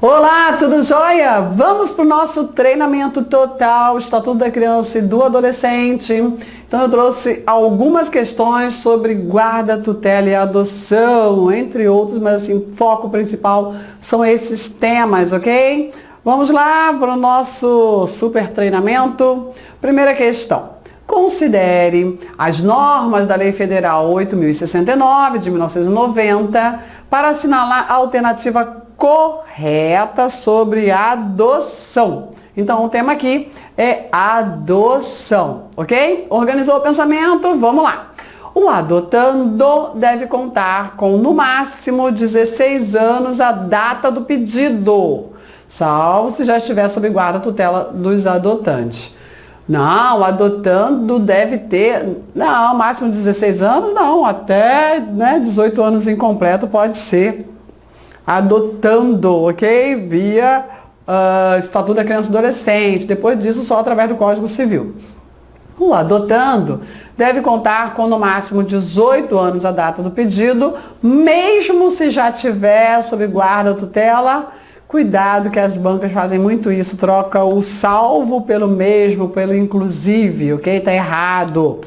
Olá, tudo jóia? Vamos para o nosso treinamento total, Estatuto da Criança e do Adolescente. Então eu trouxe algumas questões sobre guarda, tutela e adoção, entre outros, mas assim, foco principal são esses temas, ok? Vamos lá para o nosso super treinamento. Primeira questão. Considere as normas da Lei Federal 8.069 de 1990 para assinalar a alternativa correta sobre adoção. Então, o tema aqui é adoção, ok? Organizou o pensamento? Vamos lá. O adotando deve contar com, no máximo, 16 anos a data do pedido, salvo se já estiver sob guarda tutela dos adotantes. Não, o adotando deve ter, não, máximo 16 anos, não, até 18 anos incompleto pode ser adotando, ok? Via Estatuto da Criança e Adolescente, depois disso só através do Código Civil. O adotando deve contar com no máximo 18 anos a data do pedido, mesmo se já tiver sob guarda tutela. Cuidado que as bancas fazem muito isso, troca o salvo pelo mesmo, pelo inclusive, ok? Tá errado.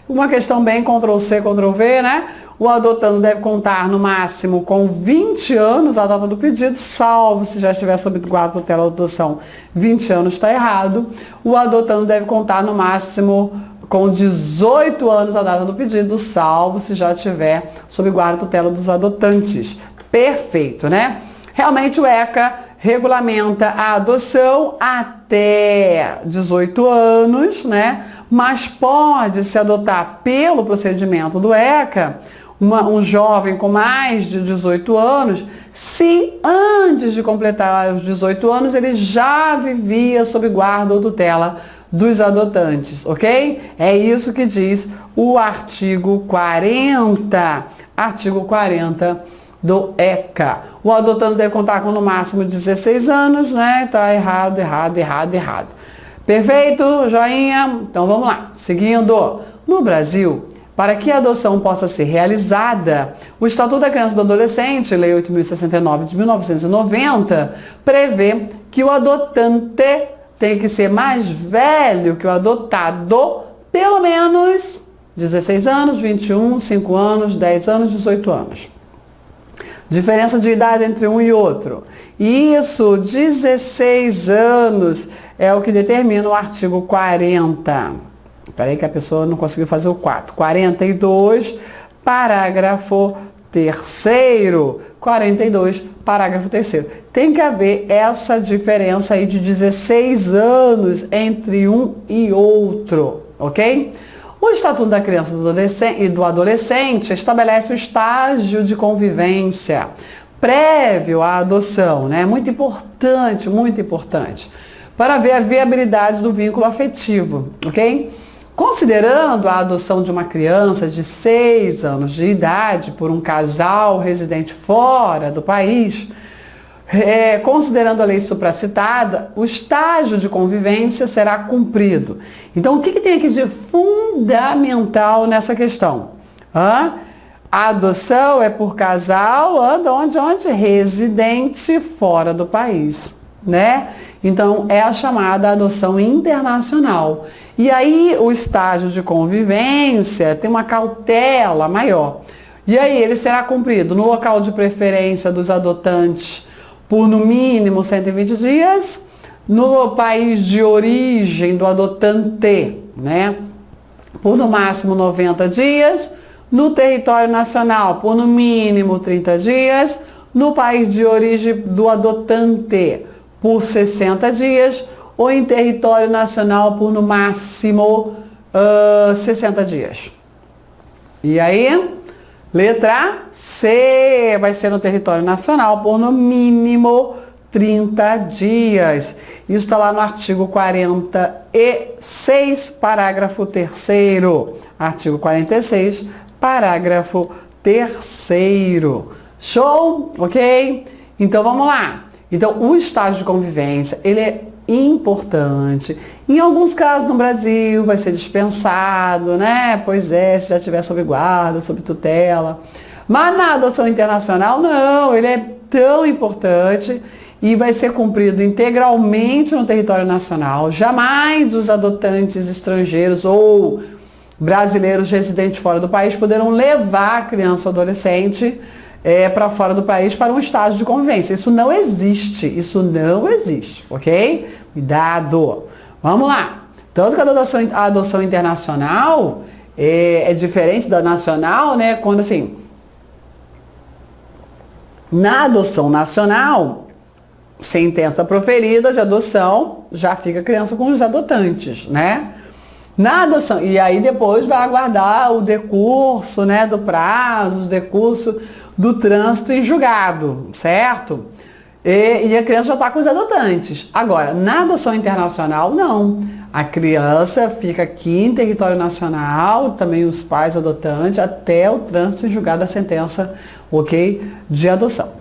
Uma questão bem Ctrl+C, Ctrl+V, né? O adotando deve contar no máximo com 20 anos a data do pedido, salvo se já estiver sob guarda tutela ou adoção. 20 anos está errado. O adotando deve contar no máximo com 18 anos a data do pedido, salvo se já estiver sob guarda tutela dos adotantes. Perfeito, né? Realmente o ECA regulamenta a adoção até 18 anos, né? Mas pode se adotar pelo procedimento do ECA um jovem com mais de 18 anos, se antes de completar os 18 anos ele já vivia sob guarda ou tutela dos adotantes, ok? É isso que diz o artigo 40. Artigo 40 do ECA. O adotando deve contar com no máximo 16 anos, né? Tá errado. Perfeito? Joinha? Então vamos lá. Seguindo. No Brasil, para que a adoção possa ser realizada, o Estatuto da Criança e do Adolescente, Lei 8.069 de 1990, prevê que o adotante tem que ser mais velho que o adotado, pelo menos 16 anos, 21, 5 anos, 10 anos, 18 anos. Diferença de idade entre um e outro. Isso, 16 anos, é o que determina o artigo 40. Espera aí que a pessoa não conseguiu fazer o 4. 42, parágrafo 3º. 42, parágrafo 3º. Tem que haver essa diferença aí de 16 anos entre um e outro, ok? O Estatuto da Criança e do Adolescente estabelece o estágio de convivência prévio à adoção, né? Muito importante, para ver a viabilidade do vínculo afetivo, ok? Considerando a adoção de uma criança de 6 anos de idade por um casal residente fora do país, considerando a lei supracitada, o estágio de convivência será cumprido. Então, o que tem aqui de fundamental nessa questão? A adoção é por casal, onde? Residente fora do país, né? Então, é a chamada adoção internacional. E aí, o estágio de convivência tem uma cautela maior. E aí, ele será cumprido no local de preferência dos adotantes por no mínimo 120 dias, no país de origem do adotante, né? Por no máximo 90 dias, no território nacional por no mínimo 30 dias, no país de origem do adotante por 60 dias, ou em território nacional por no máximo 60 dias. E aí? Letra C, vai ser no território nacional por no mínimo 30 dias. Isso está lá no artigo 46, parágrafo 3º. Artigo 46, parágrafo 3º. Show? Ok? Então vamos lá. Então o estágio de convivência, ele é importante. Em alguns casos no Brasil vai ser dispensado, né? Pois é, se já tiver sob guarda, sob tutela. Mas na adoção internacional, não, ele é tão importante. e vai ser cumprido integralmente no território nacional. Jamais os adotantes estrangeiros ou brasileiros residentes fora do país poderão levar a criança ou adolescente para fora do país para um estágio de convivência. Isso não existe, ok? Cuidado. Vamos lá. Tanto que a adoção internacional é diferente da nacional, né? Quando assim, na adoção nacional, sentença proferida de adoção, já fica a criança com os adotantes, né? Na adoção, e aí depois vai aguardar o decurso, né, do prazo, o decurso do trânsito em julgado, certo? E a criança já está com os adotantes. Agora, na adoção internacional, não. A criança fica aqui em território nacional, também os pais adotantes, até o trânsito em julgado da sentença, ok, de adoção.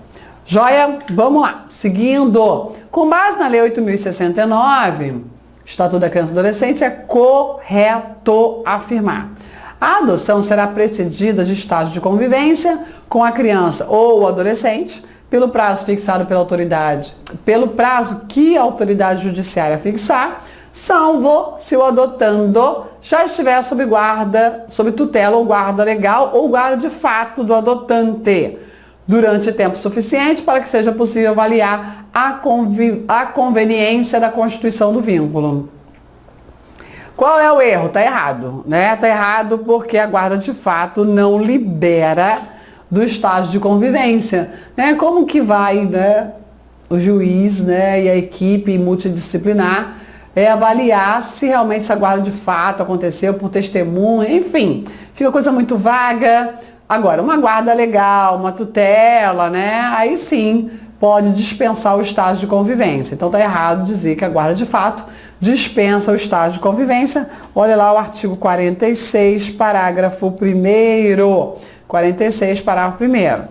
Joia? Vamos lá. Seguindo. Com base na Lei 8.069, Estatuto da Criança e Adolescente, é correto afirmar: a adoção será precedida de estágio de convivência com a criança ou o adolescente, pelo prazo fixado pela autoridade, pelo prazo que a autoridade judiciária fixar, salvo se o adotando já estiver sob guarda, sob tutela ou guarda legal ou guarda de fato do adotante, durante tempo suficiente para que seja possível avaliar a conveniência da constituição do vínculo. Qual é o erro? Tá errado, né? Tá errado porque a guarda de fato não libera do estágio de convivência, né? Como que vai, né, o juiz, né, e a equipe multidisciplinar avaliar se realmente essa guarda de fato aconteceu por testemunha, enfim, fica coisa muito vaga. Agora, uma guarda legal, uma tutela, né, aí sim pode dispensar o estágio de convivência. Então tá errado dizer que a guarda de fato dispensa o estágio de convivência. Olha lá o artigo 46, parágrafo 1º. 46, parágrafo 1º.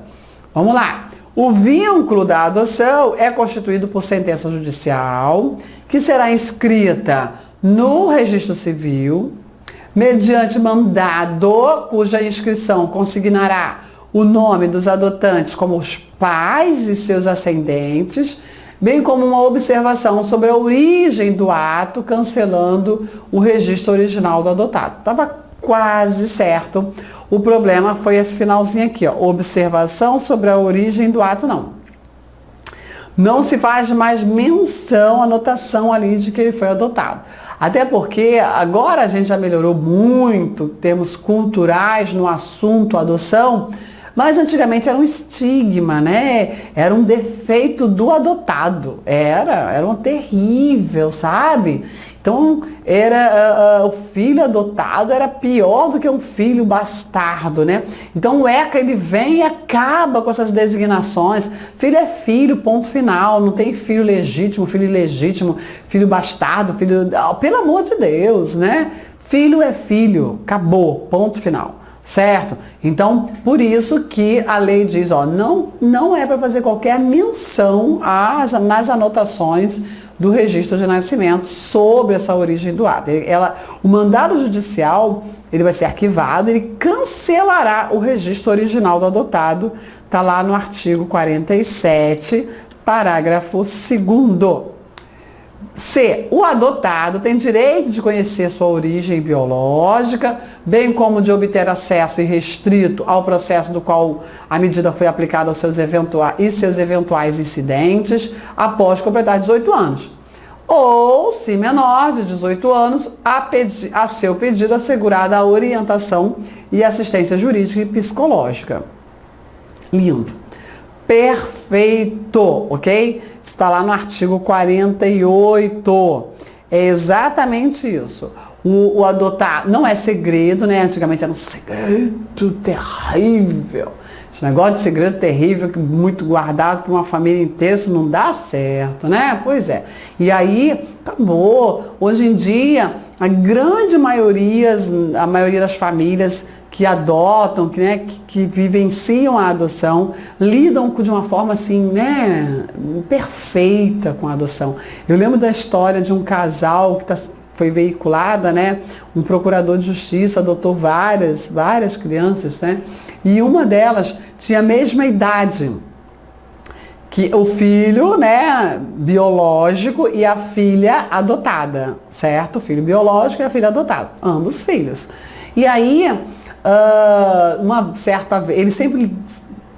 Vamos lá. O vínculo da adoção é constituído por sentença judicial, que será inscrita no registro civil, mediante mandado, cuja inscrição consignará o nome dos adotantes como os pais e seus ascendentes, bem como uma observação sobre a origem do ato, cancelando o registro original do adotado. Estava quase certo. O problema foi esse finalzinho aqui, ó. Observação sobre a origem do ato, não. Não se faz mais menção, anotação ali de que ele foi adotado. Até porque agora a gente já melhorou muito, termos culturais no assunto adoção, mas antigamente era um estigma, né? Era um defeito do adotado. Era um terrível, sabe? Então, o filho adotado era pior do que um filho bastardo, né? Então, o ECA, ele vem e acaba com essas designações. Filho é filho, ponto final. Não tem filho legítimo, filho ilegítimo, filho bastardo, filho... Pelo amor de Deus, né? Filho é filho. Acabou, ponto final. Certo? Então, por isso que a lei diz, ó, não é para fazer qualquer menção nas anotações do registro de nascimento sobre essa origem do ato. O mandado judicial, ele vai ser arquivado, ele cancelará o registro original do adotado, está lá no artigo 47, parágrafo 2º. C. O adotado tem direito de conhecer sua origem biológica, bem como de obter acesso irrestrito ao processo do qual a medida foi aplicada aos seus eventuais incidentes após completar 18 anos. Ou, se menor de 18 anos, a seu pedido assegurada a orientação e assistência jurídica e psicológica. Lindo. Perfeito, ok? Está lá no artigo 48. É exatamente isso. O adotar não é segredo, né? Antigamente era um segredo terrível. Esse negócio de segredo terrível, muito guardado para uma família inteira, isso não dá certo, né? Pois é. E aí, acabou. Hoje em dia, a maioria das famílias que adotam, que vivenciam a adoção, lidam de uma forma assim, né, perfeita com a adoção. Eu lembro da história de um casal que foi veiculada, né, um procurador de justiça adotou várias crianças, né, e uma delas tinha a mesma idade que o filho, né, biológico e a filha adotada, certo? O filho biológico e a filha adotada, ambos filhos. E aí, uma certa vez, eles sempre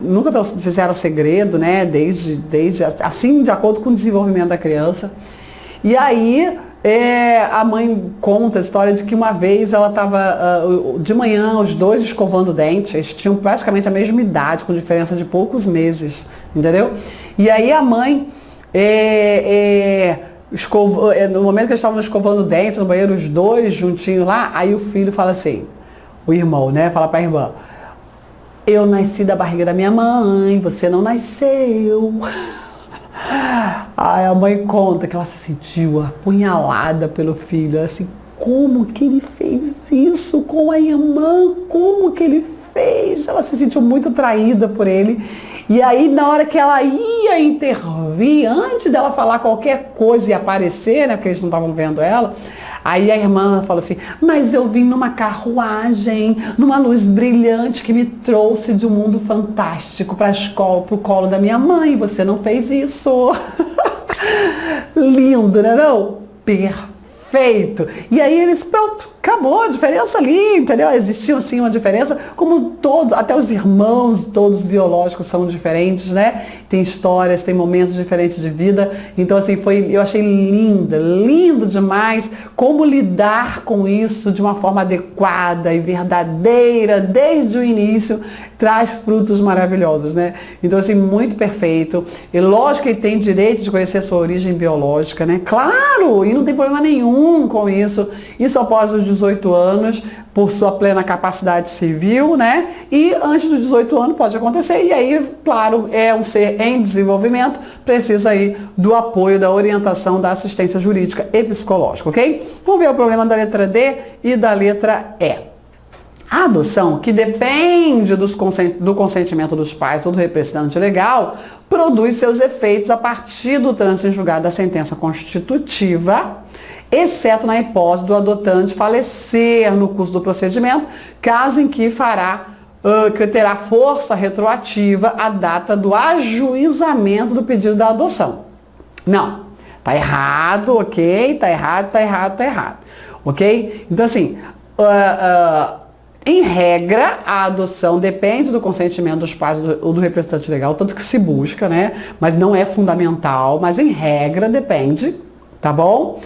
nunca fizeram segredo, né, desde assim, de acordo com o desenvolvimento da criança. E aí, a mãe conta a história de que uma vez ela estava de manhã, os dois escovando o dente, eles tinham praticamente a mesma idade, com diferença de poucos meses, entendeu? E aí a mãe, no momento que eles estavam escovando o dente no banheiro, os dois juntinhos lá, aí o filho fala assim, o irmão, né, fala para a irmã, eu nasci da barriga da minha mãe, você não nasceu. Aí a mãe conta que ela se sentiu apunhalada pelo filho, assim, como que ele fez isso com a irmã? Como que ele fez? Ela se sentiu muito traída por ele. E aí, na hora que ela ia intervir, antes dela falar qualquer coisa e aparecer, né, porque eles não estavam vendo ela, aí a irmã falou assim, mas eu vim numa carruagem, numa luz brilhante que me trouxe de um mundo fantástico para a escola, para o colo da minha mãe, você não fez isso. Lindo, né não? Perfeito. E aí eles, pronto, acabou a diferença ali, entendeu? Existia assim uma diferença, como todos, até os irmãos, todos biológicos são diferentes, né? Tem histórias, tem momentos diferentes de vida. Então assim, eu achei lindo demais como lidar com isso de uma forma adequada e verdadeira desde o início, traz frutos maravilhosos, né? Então assim, muito perfeito. E lógico que ele tem direito de conhecer sua origem biológica, né? Claro, e não tem problema nenhum com isso. Isso após os 18 anos, por sua plena capacidade civil, né? E antes dos 18 anos pode acontecer. E aí, claro, é um ser em desenvolvimento, precisa aí do apoio, da orientação, da assistência jurídica e psicológica, ok? Vamos ver o problema da letra D e da letra E. A adoção, que depende do consentimento dos pais ou do representante legal, produz seus efeitos a partir do trânsito em julgado da sentença constitutiva, exceto na hipótese do adotante falecer no curso do procedimento, caso em que terá força retroativa a data do ajuizamento do pedido da adoção. Não, tá errado, ok? Tá errado, ok? Então assim, em regra, a adoção depende do consentimento dos pais ou do representante legal, tanto que se busca, né? Mas não é fundamental, mas em regra depende, tá bom?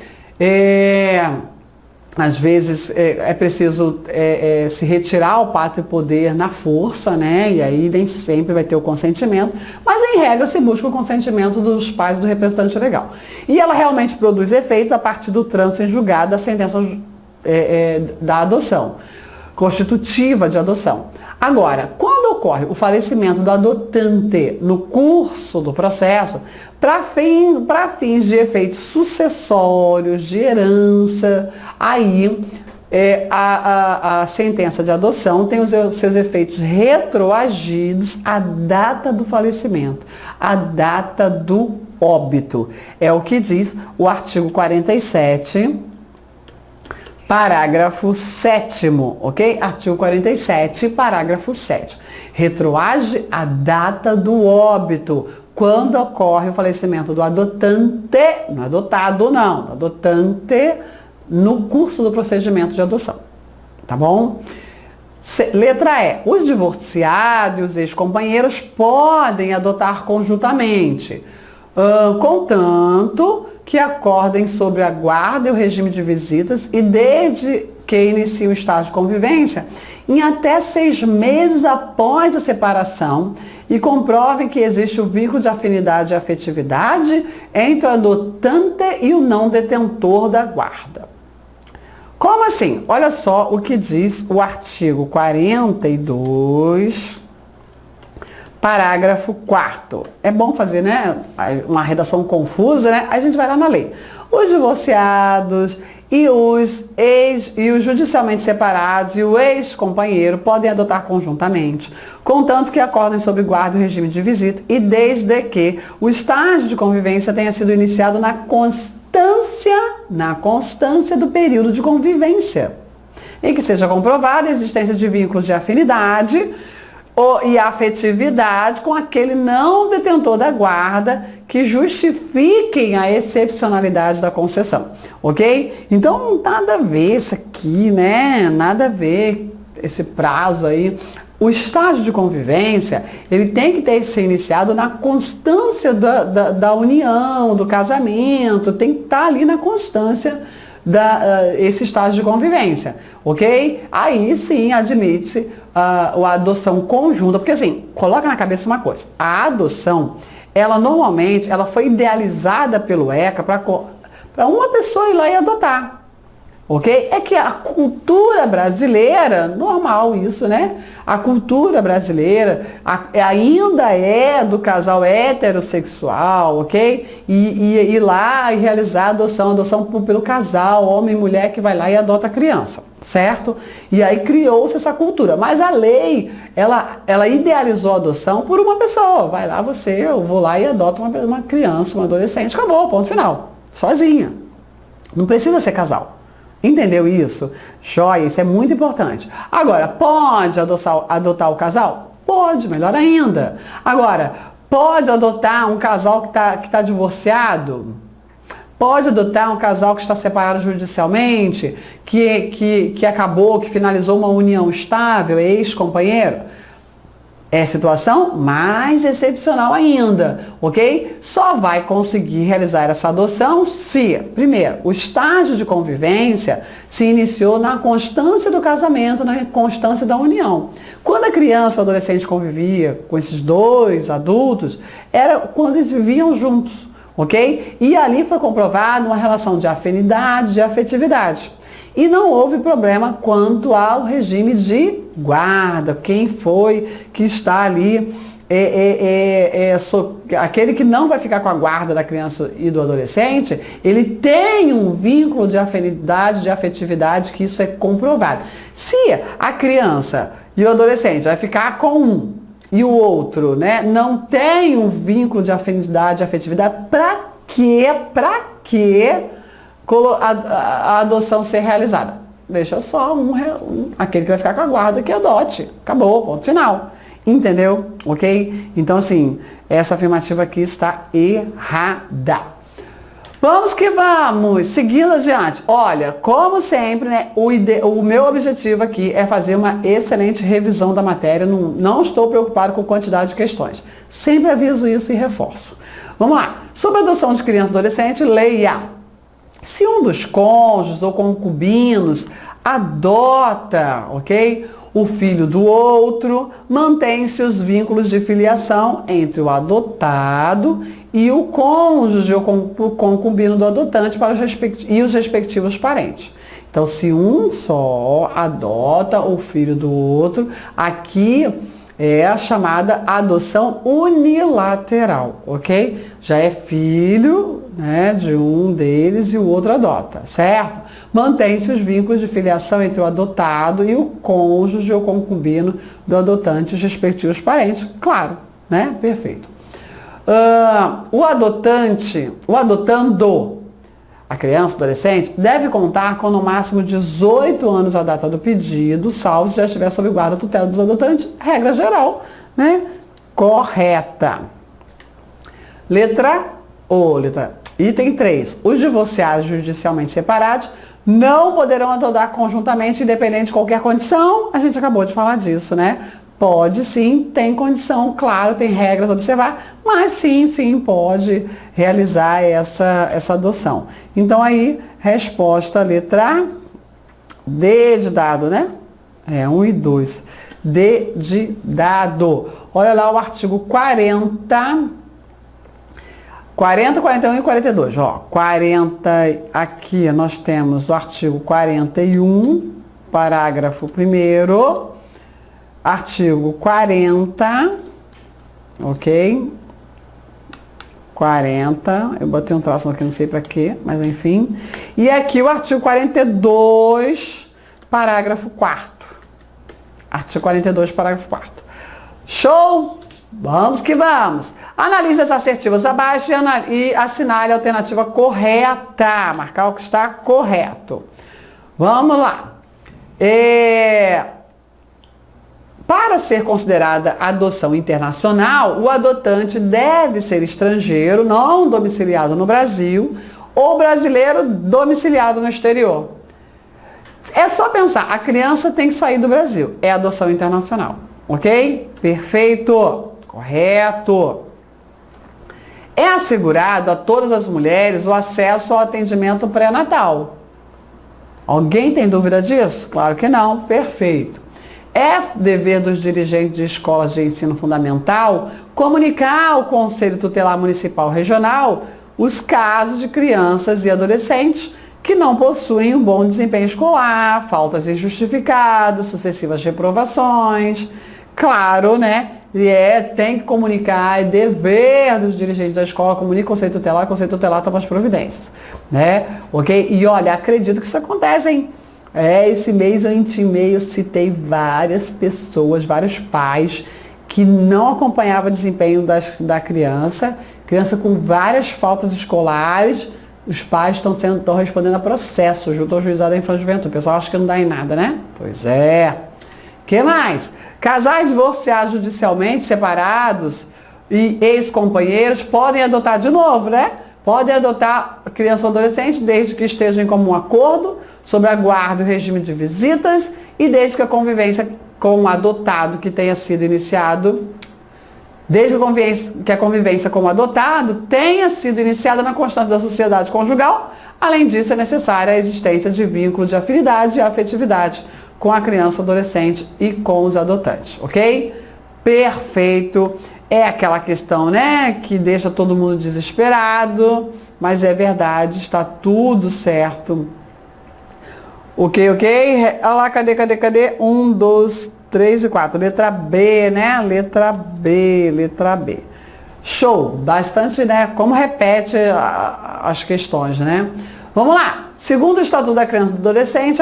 Às vezes é preciso se retirar o pátrio poder na força, né? E aí nem sempre vai ter o consentimento, mas em regra se busca o consentimento dos pais do representante legal. E ela realmente produz efeitos a partir do trânsito em julgado da sentença da adoção, constitutiva de adoção. Agora, quando ocorre o falecimento do adotante no curso do processo, para fins de efeitos sucessórios, de herança, aí a sentença de adoção tem os seus efeitos retroagidos à data do falecimento, à data do óbito. É o que diz o artigo 47, parágrafo 7º, ok? Artigo 47, parágrafo 7º. Retroage a data do óbito, quando ocorre o falecimento do adotante, não adotado não, do adotante no curso do procedimento de adoção, tá bom? Letra E. Os divorciados e os ex-companheiros podem adotar conjuntamente, contanto que acordem sobre a guarda e o regime de visitas e desde que iniciem o estágio de convivência em até 6 meses após a separação e comprovem que existe o vínculo de afinidade e afetividade entre o adotante e o não detentor da guarda. Como assim? Olha só o que diz o artigo 42, parágrafo 4º. É bom fazer, né, uma redação confusa, né? A gente vai lá na lei. Os divorciados e os judicialmente separados e o ex-companheiro podem adotar conjuntamente, contanto que acordem sobre guarda e regime de visita e desde que o estágio de convivência tenha sido iniciado na constância do período de convivência e que seja comprovada a existência de vínculos de afinidade e afetividade com aquele não detentor da guarda que justifiquem a excepcionalidade da concessão, ok? Então, nada a ver isso aqui, né? Nada a ver esse prazo aí. O estágio de convivência, ele tem que ter se iniciado na constância da união, do casamento, tem que estar ali na constância esse estágio de convivência, ok? Aí sim admite-se a adoção conjunta, porque assim, coloca na cabeça uma coisa, a adoção, ela normalmente, ela foi idealizada pelo ECA para uma pessoa ir lá e adotar. Ok? É que a cultura brasileira, normal isso, né? A cultura brasileira ainda é do casal heterossexual, ok? E ir lá e realizar a adoção pelo casal, homem e mulher que vai lá e adota a criança, certo? E aí criou-se essa cultura. Mas a lei, ela idealizou a adoção por uma pessoa. Vai lá eu vou lá e adoto uma criança, uma adolescente, acabou, ponto final. Sozinha. Não precisa ser casal. Entendeu isso? Joia, isso é muito importante. Agora, pode adotar o casal? Pode, melhor ainda. Agora, pode adotar um casal que tá divorciado? Pode adotar um casal que está separado judicialmente, que acabou, que finalizou uma união estável, ex-companheiro? É situação mais excepcional ainda, ok? Só vai conseguir realizar essa adoção se, primeiro, o estágio de convivência se iniciou na constância do casamento, na constância da união. Quando a criança ou adolescente convivia com esses dois adultos, era quando eles viviam juntos, ok? E ali foi comprovada uma relação de afinidade, de afetividade. E não houve problema quanto ao regime de guarda, quem foi que está ali, aquele que não vai ficar com a guarda da criança e do adolescente, ele tem um vínculo de afinidade, de afetividade, que isso é comprovado. Se a criança e o adolescente vai ficar com um e o outro, né, não tem um vínculo de afinidade, de afetividade, para que a adoção ser realizada? Deixa só aquele que vai ficar com a guarda que adote. Acabou, ponto final. Entendeu? Ok? Então, assim, essa afirmativa aqui está errada. Vamos que vamos! Seguindo adiante. Olha, como sempre, né, o meu objetivo aqui é fazer uma excelente revisão da matéria. Não estou preocupado com quantidade de questões. Sempre aviso isso e reforço. Vamos lá. Sobre a adoção de criança e adolescente, leia. Se um dos cônjuges ou concubinos adota, ok, o filho do outro, mantém-se os vínculos de filiação entre o adotado e o cônjuge ou concubino do adotante e os respectivos parentes. Então, se um só adota o filho do outro, aqui é a chamada adoção unilateral, ok? Já é filho, né, de um deles e o outro adota, certo? Mantém-se os vínculos de filiação entre o adotado e o cônjuge ou concubino do adotante e os respectivos parentes, claro, né? Perfeito. O adotando, a criança, adolescente, deve contar com no máximo 18 anos a data do pedido, salvo se já estiver sob guarda tutela dos adotantes, regra geral, né? Correta. Item 3. Os divorciados judicialmente separados não poderão adotar conjuntamente, independente de qualquer condição. A gente acabou de falar disso, né? Pode sim, tem condição, claro, tem regras a observar, mas sim, pode realizar essa adoção. Então aí, resposta letra D de dado, né? 1 e 2. D de dado. Olha lá o artigo 40, 41 e 42. Ó, 40, aqui nós temos o artigo 41, parágrafo 1º. Artigo 40, ok? 40, eu botei um traço aqui, não sei pra quê, mas enfim. E aqui o artigo 42, parágrafo 4º. Artigo 42, parágrafo 4º. Show? Vamos que vamos. Analise as assertivas abaixo e assinale a alternativa correta. Marcar o que está correto. Vamos lá. Para ser considerada adoção internacional, o adotante deve ser estrangeiro, não domiciliado no Brasil, ou brasileiro domiciliado no exterior. É só pensar, a criança tem que sair do Brasil, é adoção internacional, ok? Perfeito, correto. É assegurado a todas as mulheres o acesso ao atendimento pré-natal. Alguém tem dúvida disso? Claro que não, perfeito. É dever dos dirigentes de escolas de ensino fundamental comunicar ao Conselho Tutelar Municipal Regional os casos de crianças e adolescentes que não possuem um bom desempenho escolar, faltas injustificadas, sucessivas reprovações. Claro, né? Tem que comunicar, é dever dos dirigentes da escola, comunica o Conselho Tutelar toma as providências, né? Ok? E olha, acredito que isso acontece, hein? Esse mês eu citei várias pessoas, vários pais que não acompanhavam o desempenho da criança com várias faltas escolares, os pais estão respondendo a processo junto ao juizado da infância e juventude. O pessoal acha que não dá em nada, né? Pois é. O que mais? Casais divorciados judicialmente, separados e ex-companheiros podem adotar de novo, né? Podem adotar criança ou adolescente desde que estejam em comum acordo sobre a guarda e o regime de visitas e desde que a convivência com o adotado que tenha sido iniciado, desde que a convivência com o adotado tenha sido iniciada na constância da sociedade conjugal. Além disso, é necessária a existência de vínculo de afinidade e afetividade com a criança, adolescente e com os adotantes, ok? Perfeito. É aquela questão, né, que deixa todo mundo desesperado, mas é verdade, está tudo certo. Ok? Olha lá, cadê? 1, 2, 3 e 4. Letra B, né? Letra B. Show! Bastante, né? Como repete as questões, né? Vamos lá! Segundo o Estatuto da Criança e do Adolescente,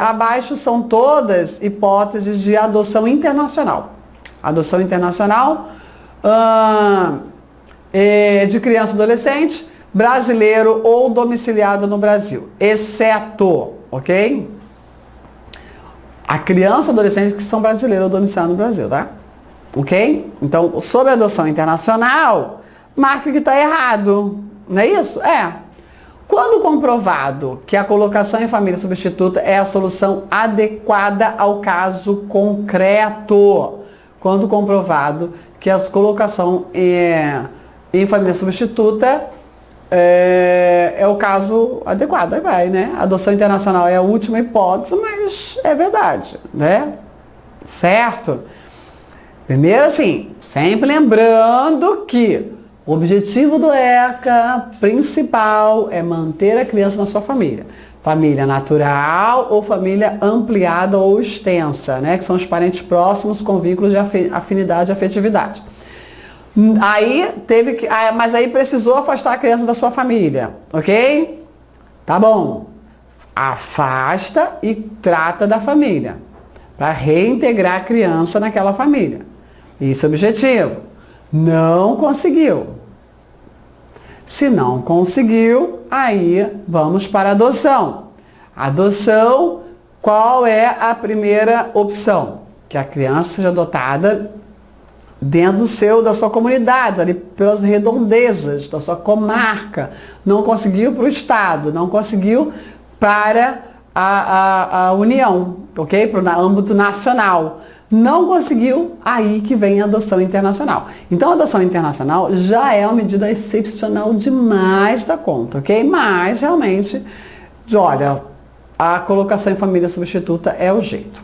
abaixo são todas hipóteses de adoção internacional. Adoção internacional de criança e adolescente, brasileiro ou domiciliado no Brasil, exceto, ok? A criança e adolescente que são brasileiros ou domiciliados no Brasil, tá? Ok? Então, sobre a adoção internacional, marque o que está errado, não é isso? Quando comprovado que a colocação em família substituta é a solução adequada ao caso concreto, quando comprovado que a colocação em família substituta é o caso adequado, aí vai, né? A adoção internacional é a última hipótese, mas é verdade, né? Certo? Primeiro assim, sempre lembrando que o objetivo do ECA principal é manter a criança na sua família. Família natural ou família ampliada ou extensa, né? Que são os parentes próximos com vínculos de afinidade e afetividade. Mas aí precisou afastar a criança da sua família, ok? Tá bom. Afasta e trata da família, para reintegrar a criança naquela família. Isso é o objetivo. Não conseguiu. Se não conseguiu, aí vamos para a adoção. Adoção, qual é a primeira opção? Que a criança seja adotada dentro da sua comunidade, ali pelas redondezas da sua comarca. Não conseguiu para o Estado, não conseguiu para a União, ok? Para o âmbito nacional. Não conseguiu, aí que vem a adoção internacional. Então, a adoção internacional já é uma medida excepcional demais da conta, ok? Mas, realmente, olha, a colocação em família substituta é o jeito.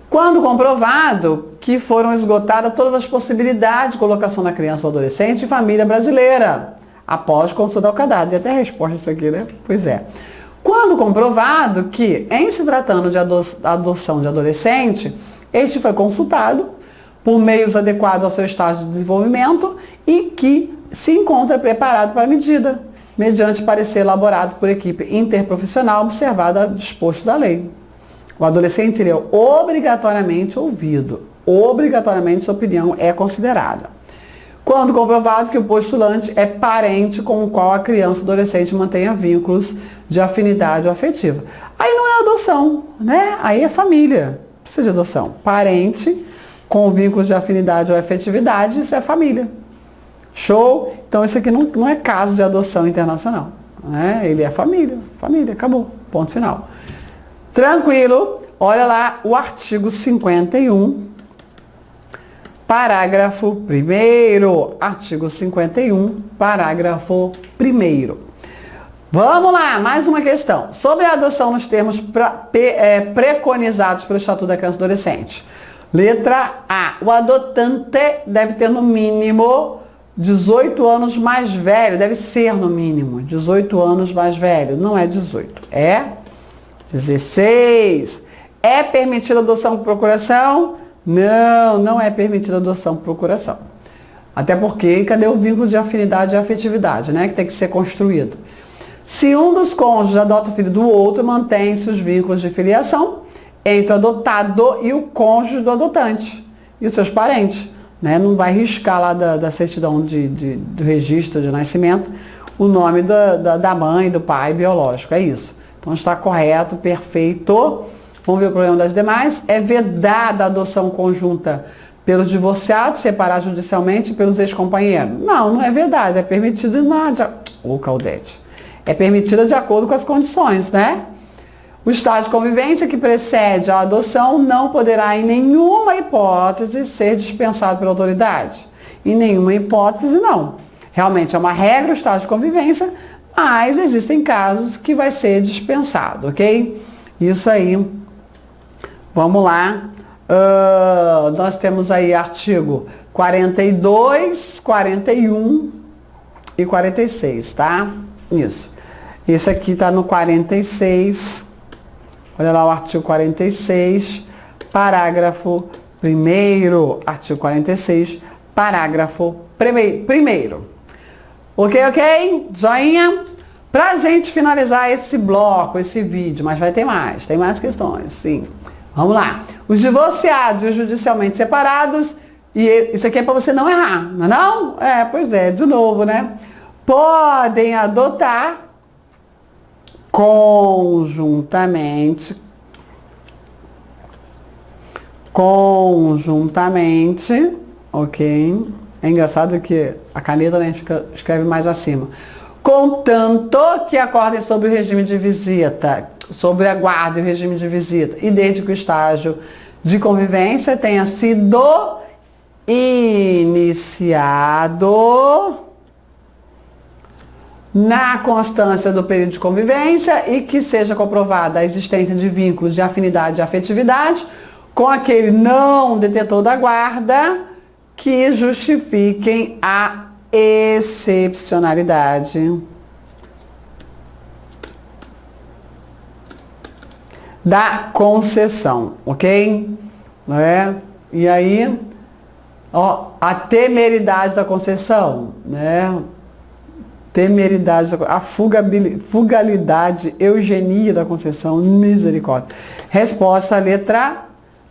Quando comprovado que foram esgotadas todas as possibilidades de colocação da criança ou adolescente em família brasileira, após consulta ao cadastro. E até a resposta isso aqui, né? Pois é. Quando comprovado que, em se tratando de adoção de adolescente, este foi consultado por meios adequados ao seu estágio de desenvolvimento e que se encontra preparado para a medida, mediante parecer elaborado por equipe interprofissional observada disposto da lei. O adolescente seria obrigatoriamente ouvido. Obrigatoriamente sua opinião é considerada. Quando comprovado que o postulante é parente com o qual a criança ou adolescente mantenha vínculos de afinidade ou afetiva. Aí não é adoção, né? Aí é família. Precisa de adoção. Parente com vínculos de afinidade ou afetividade, isso é família. Show? Então isso aqui não é caso de adoção internacional, né? Ele é família, família, acabou, ponto final. Tranquilo? Olha lá o artigo 51, parágrafo 1º. Artigo 51, parágrafo 1º. Vamos lá, mais uma questão. Sobre a adoção nos termos preconizados pelo Estatuto da Criança e do Adolescente. Letra A. O adotante deve ter no mínimo 18 anos mais velho. Deve ser no mínimo 18 anos mais velho. Não é 18, é 16. É permitida adoção por procuração? Não, não é permitida adoção por procuração. Até porque, cadê o vínculo de afinidade e afetividade, né? Que tem que ser construído. Se um dos cônjuges adota o filho do outro, mantém-se os vínculos de filiação entre o adotado e o cônjuge do adotante e os seus parentes, né? Não vai riscar lá da certidão do registro de nascimento o nome da mãe, do pai biológico, é isso. Então está correto, perfeito. Vamos ver o problema das demais. É vedada a adoção conjunta pelos divorciados, separados judicialmente, pelos ex-companheiros? Não, não é verdade, é permitido Ô, Claudete. É permitida de acordo com as condições, né? O estado de convivência que precede a adoção não poderá em nenhuma hipótese ser dispensado pela autoridade. Em nenhuma hipótese, não. Realmente é uma regra o estado de convivência, mas existem casos que vai ser dispensado, ok? Isso aí. Vamos lá. Nós temos aí artigo 42, 41 e 46, tá? Isso. Esse aqui está no 46. Olha lá o artigo 46, parágrafo 1º. Artigo 46, parágrafo 1º. Ok? Joinha? Pra gente finalizar esse bloco, esse vídeo, mas vai ter mais, tem mais questões, sim. Vamos lá. Os divorciados e os judicialmente separados, e isso aqui é para você não errar, não é não? Pois é, de novo, né? Podem adotar conjuntamente, ok? É engraçado que a caneta, né, a gente escreve mais acima. Contanto que acordem sobre o regime de visita, sobre a guarda e o regime de visita, e desde que o estágio de convivência tenha sido iniciado na constância do período de convivência e que seja comprovada a existência de vínculos de afinidade e afetividade com aquele não detentor da guarda que justifiquem a excepcionalidade da concessão, ok? Não é? E aí, ó, a temeridade da concessão, né? Temeridade, a fugalidade, eugenia da concessão, misericórdia. Resposta letra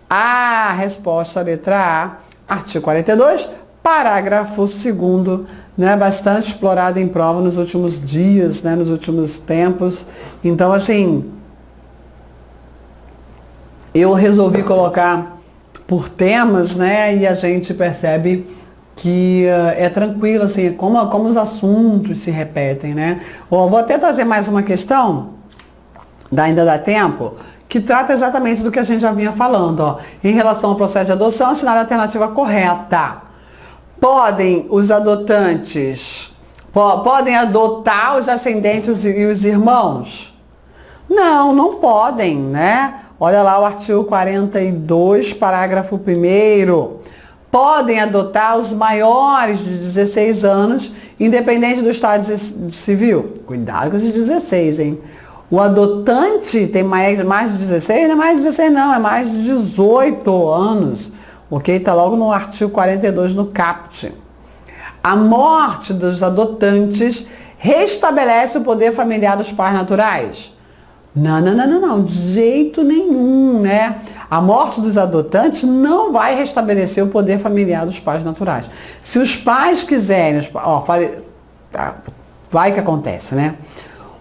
A. Resposta letra A. Artigo 42, parágrafo 2º, né? Bastante explorado em prova nos últimos dias, né? Nos últimos tempos. Então, assim, eu resolvi colocar por temas, né? E a gente percebe que é tranquilo, assim, como os assuntos se repetem, né? Vou até trazer mais uma questão, ainda dá tempo, que trata exatamente do que a gente já vinha falando, ó. Em relação ao processo de adoção, assinar a alternativa correta. Podem os adotantes, podem adotar os ascendentes e os irmãos? Não, não podem, né? Olha lá o artigo 42, parágrafo 1º. Podem adotar os maiores de 16 anos, independente do estado civil. Cuidado com esses 16, hein? O adotante tem mais de 16? Não é mais de 16 não, é mais de 18 anos. Ok? Está logo no artigo 42 no caput. A morte dos adotantes restabelece o poder familiar dos pais naturais? Não, de jeito nenhum, né? A morte dos adotantes não vai restabelecer o poder familiar dos pais naturais. Se os pais quiserem, vai que acontece, né?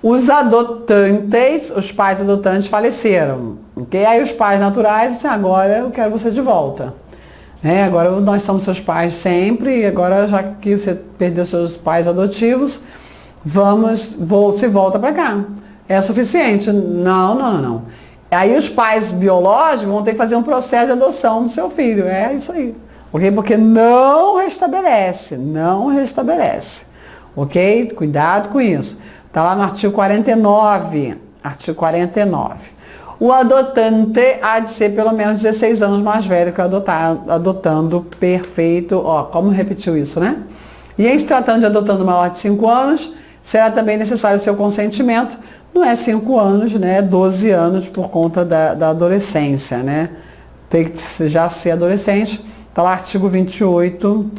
Os adotantes, os pais adotantes faleceram, ok? Aí os pais naturais dizem, agora eu quero você de volta. Agora nós somos seus pais sempre, e agora já que você perdeu seus pais adotivos, se volta para cá. É suficiente? Não. Aí os pais biológicos vão ter que fazer um processo de adoção do seu filho. É isso aí. Ok? Porque não restabelece. Ok? Cuidado com isso. Está lá no artigo 49. Artigo 49. O adotante há de ser pelo menos 16 anos mais velho que o adotando. Perfeito. Ó, como repetiu isso, né? E em se tratando de adotando maior de 5 anos, será também necessário o seu consentimento. Não é 5 anos, né? 12 anos por conta da adolescência, né? Tem que já ser adolescente. Está lá artigo 28,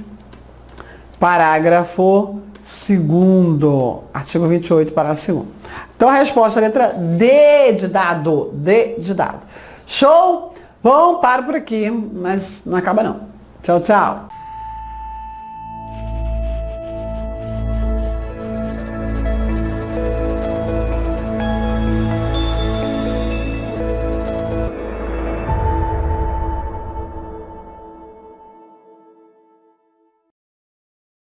parágrafo 2º. Artigo 28, parágrafo 2º. Então a resposta é a letra D de dado. D de dado. Show? Bom, paro por aqui, mas não acaba não. Tchau, tchau.